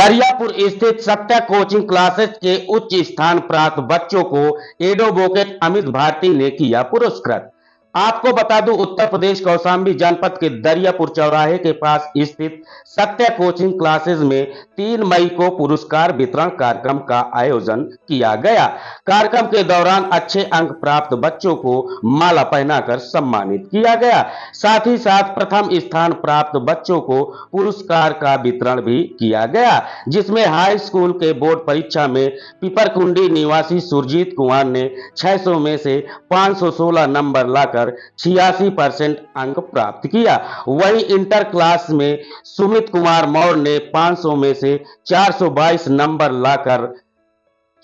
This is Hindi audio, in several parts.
दरियापुर स्थित सत्या कोचिंग क्लासेस के उच्च स्थान प्राप्त बच्चों को एडवोकेट अमित भारती ने किया पुरस्कृत। आपको बता दूं, उत्तर प्रदेश कौशाम्बी जनपद के दरियापुर चौराहे के पास स्थित सत्या कोचिंग क्लासेस में 3 मई को पुरस्कार वितरण कार्यक्रम का आयोजन किया गया। कार्यक्रम के दौरान अच्छे अंक प्राप्त बच्चों को माला पहनाकर सम्मानित किया गया। साथ ही साथ प्रथम स्थान प्राप्त बच्चों को पुरस्कार का वितरण भी किया गया, जिसमें हाई स्कूल के बोर्ड परीक्षा में पिपरकुंडी निवासी सुरजीत कुमार ने 600 में से 516 नंबर लाकर 86% अंक प्राप्त किया। वहीं इंटर क्लास में सुमित कुमार मौर्य ने 500 में से 422 नंबर लाकर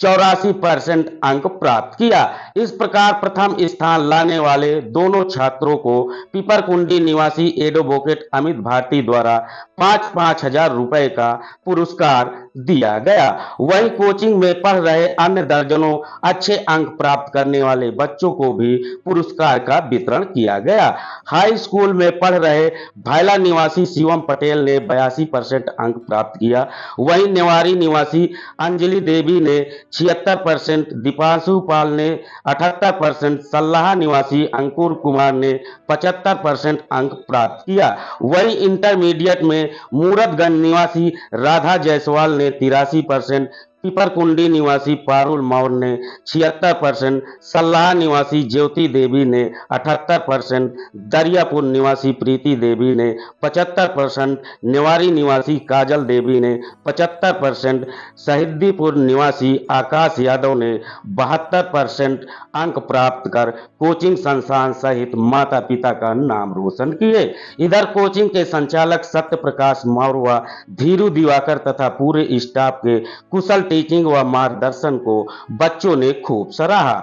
84% अंक प्राप्त किया। इस प्रकार प्रथम स्थान लाने वाले दोनों छात्रों को पिपरकुंडी निवासी एडवोकेट अमित भारती द्वारा 5-5 हजार रुपए का पुरस्कार दिया गया। वहीं कोचिंग में पढ़ रहे अन्य दर्जनों अच्छे अंक प्राप्त करने वाले बच्चों को भी पुरस्कार का वितरण किया गया। हाई स्कूल में पढ़ रहे भायला निवासी शिवम पटेल ने 82% अंक प्राप्त किया। वहीं नेवारी निवासी अंजलि देवी ने 76%, दीपांशु पाल ने 78%, सल्लाहा निवासी अंकुर कुमार ने 75% अंक प्राप्त किया। वहीं इंटरमीडिएट में मूरतगंज निवासी राधा जायसवाल ने 83%, पिपरकुंडी निवासी पारुल मौर्य ने 76%, सल्लाहा निवासी ज्योति देवी ने 78%, दरियापुर निवासी प्रीति देवी ने 75%, नेवारी निवासी काजल देवी ने 75%, शहीदीपुर निवासी आकाश यादव ने 72% अंक प्राप्त कर कोचिंग संस्थान सहित माता पिता का नाम रोशन किए। इधर कोचिंग के संचालक सत्य प्रकाश मौर्य व धीरू दिवाकर तथा पूरे स्टाफ के कुशल टीचिंग व मार्गदर्शन को बच्चों ने खूब सराहा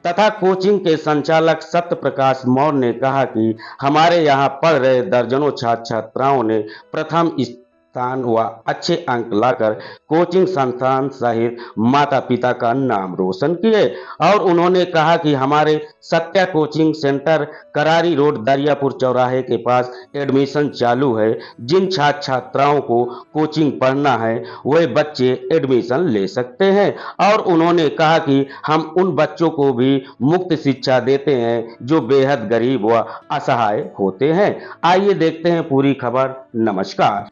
तथा कोचिंग के संचालक सत्य प्रकाश मौर्य ने कहा कि हमारे यहाँ पढ़ रहे दर्जनों छात्र छात्राओं ने प्रथम स्थान व अच्छे अंक लाकर कोचिंग संस्थान सहित माता पिता का नाम रोशन किए और उन्होंने कहा कि हमारे सत्या कोचिंग सेंटर करारी रोड दरियापुर चौराहे के पास एडमिशन चालू है। जिन छात्र छात्राओं को कोचिंग पढ़ना है वे बच्चे एडमिशन ले सकते हैं और उन्होंने कहा कि हम उन बच्चों को भी मुफ्त शिक्षा देते हैं जो बेहद गरीब व असहाय होते हैं। आइए देखते हैं पूरी खबर। नमस्कार।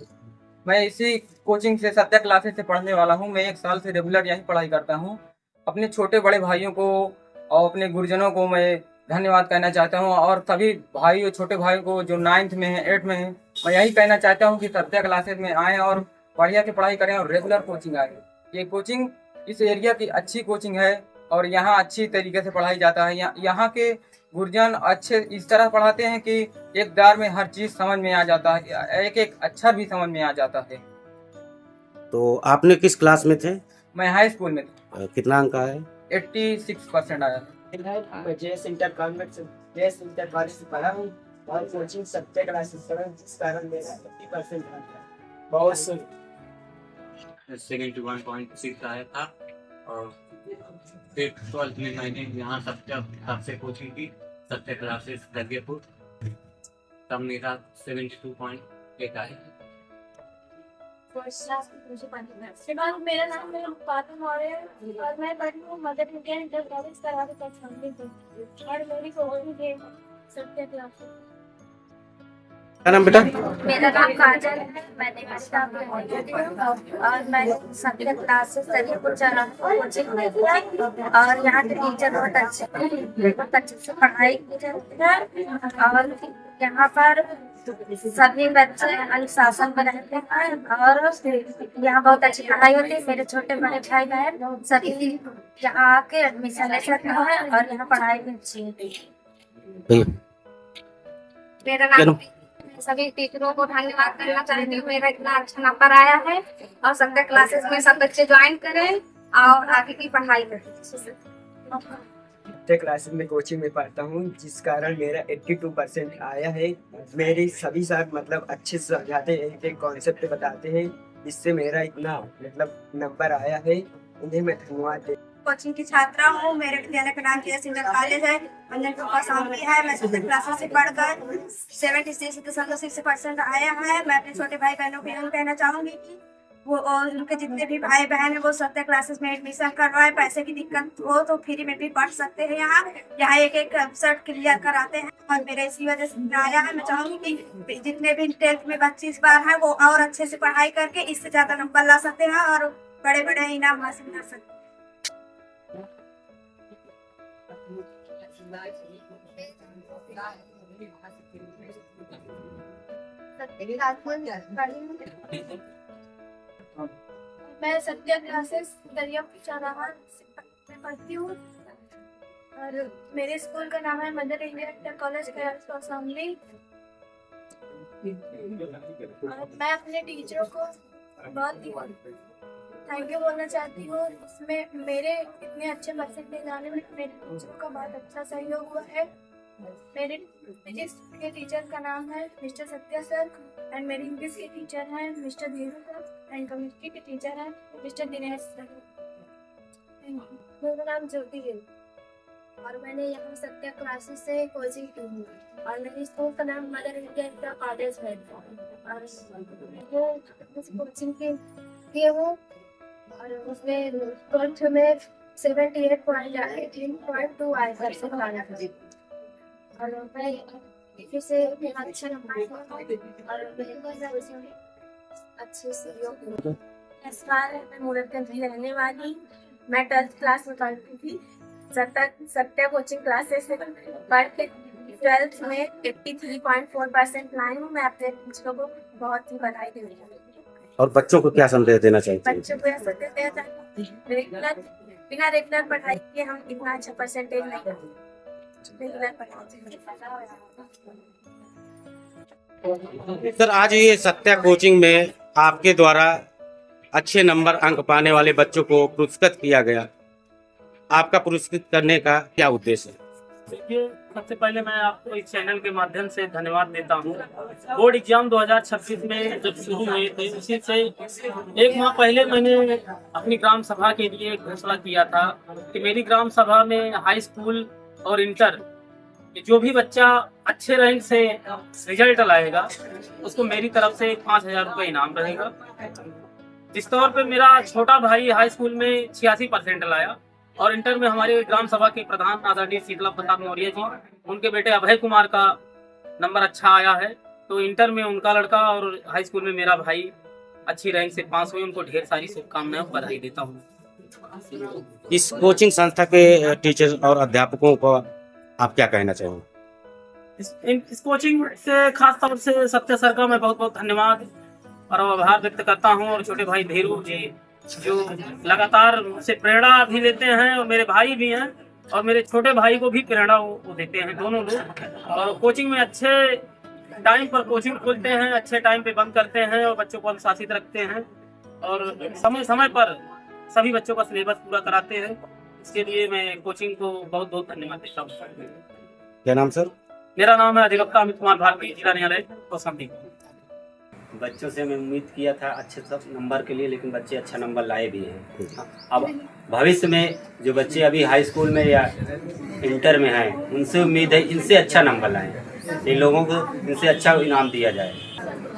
मैं इसी कोचिंग से सत्या क्लासेस से पढ़ने वाला हूँ। मैं 1 साल से रेगुलर यहीं पढ़ाई करता हूँ। अपने छोटे बड़े भाइयों को और अपने गुरुजनों को मैं धन्यवाद कहना चाहता हूँ और सभी भाई और छोटे भाइयों को जो 9th में है 8th में है, मैं यही कहना चाहता हूँ कि सत्या क्लासेस में आएँ और बढ़िया से पढ़ाई करें और रेगुलर कोचिंग आए। ये कोचिंग इस एरिया की अच्छी कोचिंग है और यहाँ अच्छी तरीके से पढ़ाई जाता है। यहाँ के गुरुजन अच्छे इस तरह पढ़ाते हैं कि एक बार में हर चीज समझ में आ जाता है, एक एक अक्षर भी समझ में आ जाता है। तो आपने किस क्लास में थे? मैं हाई स्कूल में था। कितना अंक आया? 86% आया। मैं जेएस इंटर कॉन्वेंट से पढ़ा हूँ और कोचिंग सत्या क्लासेस से पढ़ा, जिस कारण मेरा 80% आया। बहुत 71.6 आया था और फिर 12th में मैंने यहाँ सत्या से कोचिंग की, सत्या क्लासेस दरियापुर, तब मेरा 72.8 आया। मेरा नाम है पातू मौर्य और मैं पढ़ी हूँ मदर इंडियन इंटर कॉलेज करारी कौशाम्बी से और मेरी कोचिंग है सत्या क्लासेस। क्या नाम बेटा? मेरा नाम काजल है, मैंने और मैं सत्या क्लासेस दरियापुर चौराहे कोचिंग में और यहाँ के टीचर बहुत अच्छे से पढ़ाई की जाती है और यहाँ पर सभी बच्चे अनुशासन में रहते हैं और यहाँ बहुत अच्छी पढ़ाई होती है। मेरे छोटे बड़े भाई बहन सभी यहाँ आके एडमिशन ले सकते हैं और यहाँ पढ़ाई भी अच्छी होती है। मेरा नाम सभी टीचरों को धन्यवाद करना चाहती हूँ। मेरा इतना अच्छा नंबर आया है और सत्या क्लासेस में सब बच्चे ज्वाइन करें और आगे की पढ़ाई करें। सत्या क्लासेस में कोचिंग में पढ़ता हूँ, जिस कारण मेरा 82% आया है। मेरे सभी सर मतलब अच्छे से समझाते हैं, एक कॉन्सेप्ट बताते हैं, जिससे मेरा इतना मतलब नंबर आया है। उन्हें मैं धन्यवाद देता हूँ। कोचिंग की छात्रा हूँ। मेरे विद्यालय का नाम जेएस इंटर कॉलेज है, कौशाम्बी है। मैं सत्या क्लासेस से पढ़कर 76% आया है। मैं अपने छोटे भाई बहनों को यही कहना चाहूंगी कि वो और उनके जितने भी भाई बहन है वो सत्या क्लासेस में एडमिशन करवाए। पैसे की दिक्कत हो तो फ्री में भी पढ़ सकते हैं। यहाँ एक एक सब्जेक्ट क्लियर कराते हैं और मेरे इसी वजह से आया है। मैं चाहूँगी कि जितने भी 10th में बच्चे इस बार हैं वो और अच्छे से पढ़ाई करके इससे ज्यादा नंबर ला सकते हैं और बड़े बड़े इनाम हासिल कर सकते हैं। मैं सत्या क्लासेस दरियापुर चौराहा से पढ़ती हूँ और मेरे स्कूल का नाम है mother India inter college Kaushambi. और मैं अपने टीचरों को बहुत थैंक यू बोलना चाहती हूँ। इसमें मेरे इतने अच्छे परसेंटेज आने में मेरे टीचरों का बहुत अच्छा सहयोग हुआ है। मेरे फिजिक्स के टीचर का नाम है मिस्टर सत्या सर एंड मेरे इंग्लिश के टीचर हैं mister Dhiru sir and chemistry के टीचर हैं मिस्टर दिनेश सर। मेरा नाम ज्योति है और मैंने यहाँ सत्या क्लासेस से कोचिंग की हूँ और मेरे स्कूल का नाम मदर इंडिया इंटर कॉलेज है और वो उस कोचिंग के किए हूँ और उसमें 12th में 78.2 आए परसेंट आया और मैं फिर से अच्छा नंबर और अच्छे से इस बार मैं मुरादगंज की रहने वाली। मैं 12th क्लास में पढ़ती थी सत्या कोचिंग क्लासेस से पढ़ के 12th में 83.4% लाई हूँ। मैं अपने टीचरों को बहुत ही बधाई देती हूँ। और बच्चों को क्या संदेश देना चाहिए? बच्चों को ऐसा देना चाहिए बिना रेगुलर पढ़ाई के हम इतना अच्छा परसेंटेज नहीं करते। सर आज ये सत्या कोचिंग में आपके द्वारा अच्छे नंबर अंक पाने वाले बच्चों को पुरस्कृत किया गया। आपका पुरस्कृत करने का क्या उद्देश्य है? देखिए, सबसे पहले मैं आपको इस चैनल के माध्यम से धन्यवाद देता हूँ। बोर्ड एग्जाम 2026 में जब शुरू हुए थे उसी से एक माह पहले मैंने अपनी ग्राम सभा के लिए घोषणा किया था कि मेरी ग्राम सभा में हाई स्कूल और इंटर जो भी बच्चा अच्छे रैंक से रिजल्ट लाएगा उसको मेरी तरफ से 5,000 रुपये इनाम रहेगा। जिस तौर पे मेरा छोटा भाई हाई स्कूल में 86% लाया और इंटर में हमारे ग्राम सभा के प्रधान आदरणीय शीतला प्रसाद मौर्य जी उनके बेटे अभय कुमार का नंबर अच्छा आया है, तो इंटर में उनका लड़का और हाई स्कूल में मेरा भाई अच्छी रैंक से पास हुए। उनको ढेर सारी शुभकामनाएं बधाई देता हूँ। इस कोचिंग संस्था के टीचर और अध्यापकों को आप क्या कहना चाहेंगे? इस कोचिंग से खास तौर से सत्य सर का मैं बहुत बहुत धन्यवाद और आभार व्यक्त करता हूँ और छोटे भाई धीरू जी जो लगातार मुझसे प्रेरणा भी लेते हैं और मेरे भाई भी हैं और मेरे छोटे भाई को भी प्रेरणा वो देते हैं, दोनों लोग। और कोचिंग में अच्छे टाइम पर कोचिंग खोलते हैं, अच्छे टाइम पे बंद करते हैं और बच्चों को अनुशासित रखते हैं और समय समय पर सभी बच्चों का सिलेबस पूरा कराते हैं। इसके लिए मैं कोचिंग को बहुत बहुत धन्यवाद देता हूँ। क्या नाम सर? मेरा नाम है अधिवक्ता अमित कुमार भारती, जिला न्यायालय कौशाम्बी। बच्चों से मैं उम्मीद किया था अच्छे सब नंबर के लिए, लेकिन बच्चे अच्छा नंबर लाए भी हैं। अब भविष्य में जो बच्चे अभी हाई स्कूल में या इंटर में हैं उनसे उम्मीद है इनसे अच्छा नंबर लाएं, इन लोगों को इनसे अच्छा इनाम दिया जाए।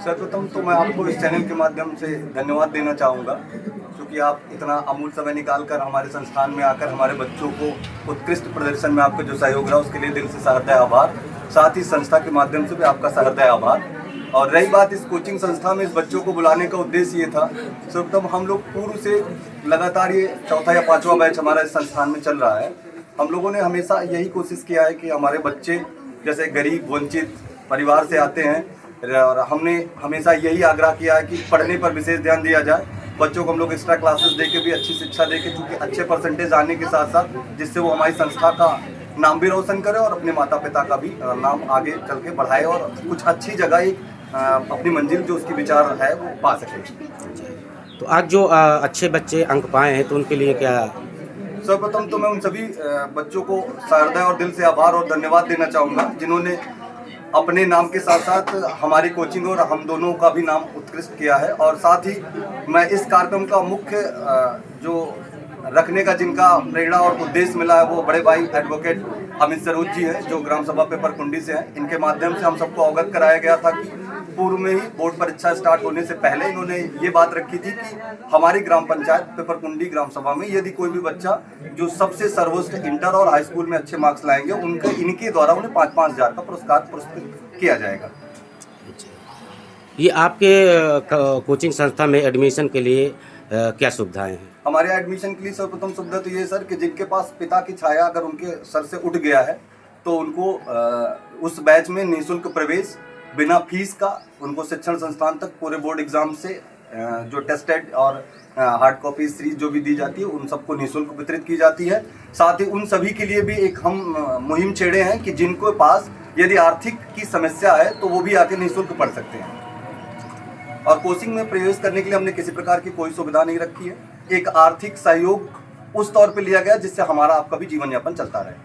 सर्वप्रथम तो मैं आपको इस चैनल के माध्यम से धन्यवाद देना चाहूँगा क्योंकि आप इतना अमूल्य समय निकाल कर हमारे संस्थान में आकर हमारे बच्चों को उत्कृष्ट प्रदर्शन में आपका जो सहयोग रहा उसके लिए दिल से सहृदय आभार। साथ ही संस्था के माध्यम से भी आपका सहृदय आभार। और रही बात इस कोचिंग संस्था में इस बच्चों को बुलाने का उद्देश्य ये था, सर्वप्रथम हम लोग पूर्व से लगातार ये 4था या 5वां बैच हमारा इस संस्थान में चल रहा है। हम लोगों ने हमेशा यही कोशिश किया है कि हमारे बच्चे जैसे गरीब वंचित परिवार से आते हैं और हमने हमेशा यही आग्रह किया है कि पढ़ने पर विशेष ध्यान दिया जाए। बच्चों को हम लोग एक्स्ट्रा क्लासेस देके भी अच्छी शिक्षा देके चूँकि अच्छे परसेंटेज आने के साथ साथ जिससे वो हमारी संस्था का नाम भी रोशन करे और अपने माता पिता का भी नाम आगे चल के बढ़ाए और कुछ अच्छी जगह एक अपनी मंजिल जो उसकी विचार है वो पा सके। तो आज जो अच्छे बच्चे अंक पाए हैं तो उनके लिए क्या? सर्वप्रथम तो मैं उन सभी बच्चों को सहृदय और दिल से आभार और धन्यवाद देना चाहूँगा जिन्होंने अपने नाम के साथ साथ हमारी कोचिंग और हम दोनों का भी नाम उत्कृष्ट किया है। और साथ ही मैं इस कार्यक्रम का मुख्य जो रखने का जिनका प्रेरणा और उद्देश्य मिला है वो बड़े भाई एडवोकेट अमित सरोज जी हैं जो ग्राम सभा पेपर कुंडी से हैं। इनके माध्यम से हम सबको अवगत कराया गया था कि पूर्व में ही बोर्ड परीक्षा स्टार्ट होने से पहले इन्होंने ये बात रखी थी कि हमारी ग्राम पंचायत पेपरकुंडी ग्राम सभा में यदि कोई भी बच्चा जो सबसे सर्वोच्च इंटर और हाई स्कूल में अच्छे मार्क्स लाएंगे इनके द्वारा उन्हें 5-5 हज़ार का पुरस्कार पुरस्कृत किया जाएगा। ये आपके कोचिंग संस्था में एडमिशन के लिए क्या सुविधाएं हैं? हमारे यहाँ एडमिशन के लिए सर्वप्रथम सुविधा तो ये सर कि जिनके पास पिता की छाया अगर उनके सर से उठ गया है तो उनको उस बैच में निःशुल्क प्रवेश बिना फीस का उनको शिक्षण संस्थान तक पूरे बोर्ड एग्जाम से जो टेस्टेड और हार्ड कॉपी सीरीज जो भी दी जाती है उन सबको निःशुल्क वितरित की जाती है। साथ ही उन सभी के लिए भी एक हम मुहिम छेड़े हैं कि जिनको पास यदि आर्थिक की समस्या है तो वो भी आके निःशुल्क पढ़ सकते हैं। और कोचिंग में प्रवेश करने के लिए हमने किसी प्रकार की कोई सुविधा नहीं रखी है। एक आर्थिक सहयोग उस तौर पे लिया गया जिससे हमारा आपका भी जीवन यापन चलता रहे।